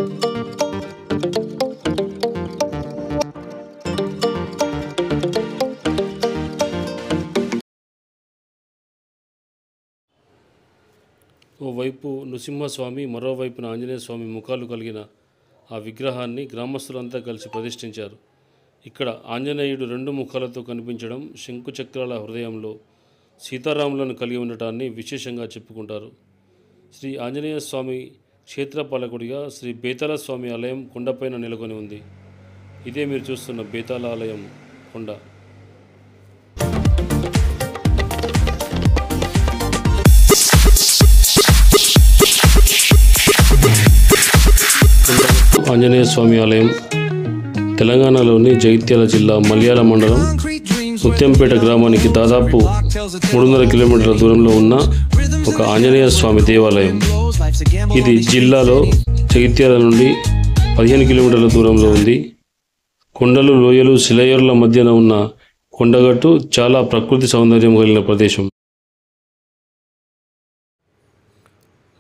ఓవైపు నృసింహస్వామి, మరోవైపున ఆంజనేయ స్వామి ముఖాలు కలిగిన ఆ విగ్రహాన్ని గ్రామస్తులంతా కలిసి ప్రతిష్ఠించారు. ఇక్కడ ఆంజనేయుడు 2 ముఖాలతో కనిపించడం, శంకు చక్రాల హృదయంలో సీతారాములను కలిగి ఉండటాన్ని విశేషంగా చెప్పుకుంటారు. శ్రీ ఆంజనేయ స్వామి క్షేత్రపాలకుడిగా శ్రీ బేతాళ స్వామి ఆలయం కొండపైన నెలకొని ఉంది. ఇదే మీరు చూస్తున్న బేతాళ ఆలయం కొండ. ఆంజనేయ స్వామి ఆలయం తెలంగాణలోని జగిత్యాల జిల్లా మల్యాల మండలం ముత్యంపేట గ్రామానికి దాదాపు 300 కిలోమీటర్ల దూరంలో ఉన్న ఒక ఆంజనేయ స్వామి దేవాలయం. ఇది జిల్లాలో జగిత్యాల నుండి 15 కిలోమీటర్ల దూరంలో ఉంది. కొండలు, లోయలు, శిలయేరుల మధ్యన ఉన్న కొండగట్టు చాలా ప్రకృతి సౌందర్యం కలిగిన ప్రదేశం.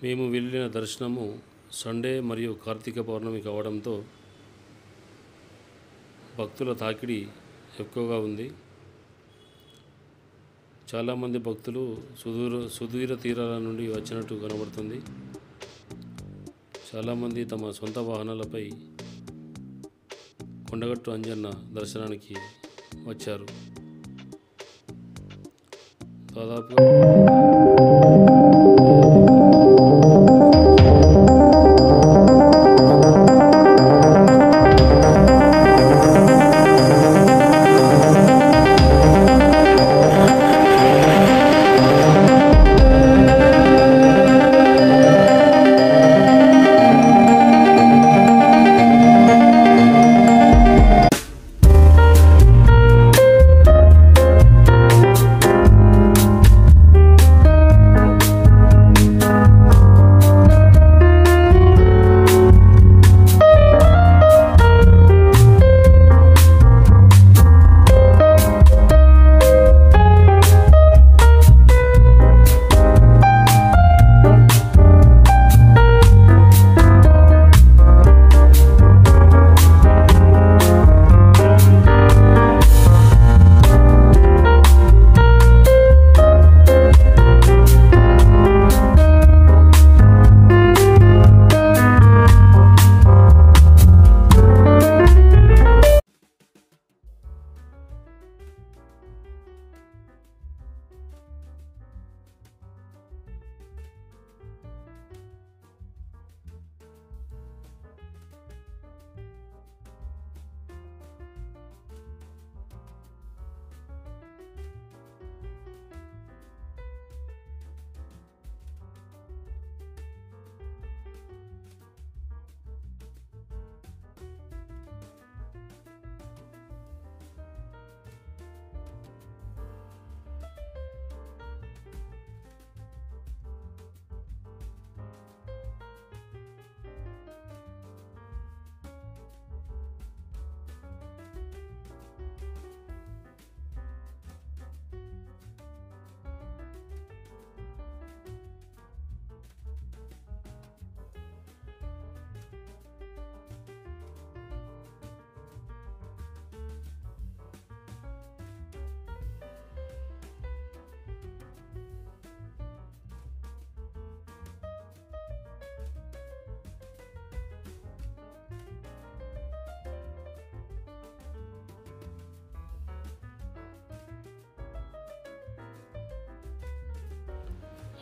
మేము వెళ్ళిన దర్శనము సండే మరియు కార్తీక పౌర్ణమి కావడంతో భక్తుల తాకిడి ఎక్కువగా ఉంది. చాలామంది భక్తులు సుదూర తీరాల నుండి వచ్చినట్టు కనబడుతుంది. చాలామంది తమ సొంత వాహనాలపై కొండగట్టు అంజన్న దర్శనానికి వచ్చారు. దాదాపుగా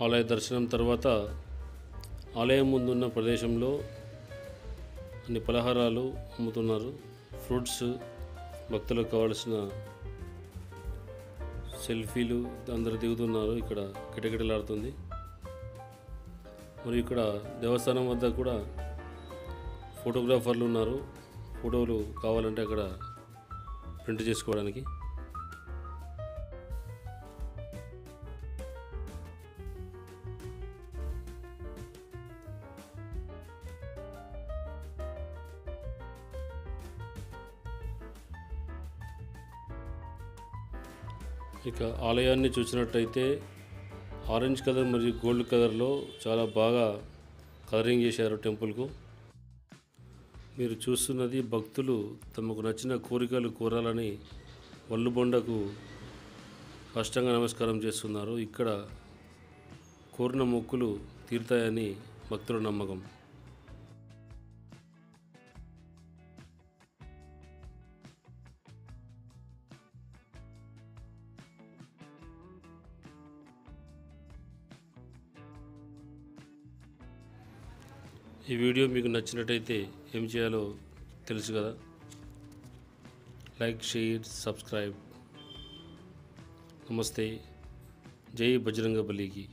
ఆలయ దర్శనం తర్వాత ఆలయం ముందున్న ప్రదేశంలో అన్ని పలహారాలు అమ్ముతున్నారు. ఫ్రూట్స్, భక్తులకు కావాల్సిన సెల్ఫీలు అందరూ దిగుతున్నారు. ఇక్కడ కిటకిటలాడుతుంది. మరియు ఇక్కడ దేవస్థానం వద్ద కూడా ఫోటోగ్రాఫర్లు ఉన్నారు. ఫోటోలు కావాలంటే అక్కడ ప్రింట్ చేసుకోవడానికి. ఇక ఆలయాన్ని చూసినట్టయితే ఆరెంజ్ కలర్ మరియు గోల్డ్ కలర్లో చాలా బాగా కలరింగ్ చేశారు టెంపుల్కు. మీరు చూస్తున్నది భక్తులు తమకు నచ్చిన కోరికలు కోరాలని వల్లుబొండకు సాష్టాంగ నమస్కారం చేస్తున్నారు. ఇక్కడ కోరిన మొక్కులు తీరుతాయని భక్తుల నమ్మకం. ఈ వీడియో మీకు నచ్చినట్టయితే ఏం చేయాలో తెలుసు కదా. Like, share, subscribe. నమస్తే. జై బజరంగబలికి.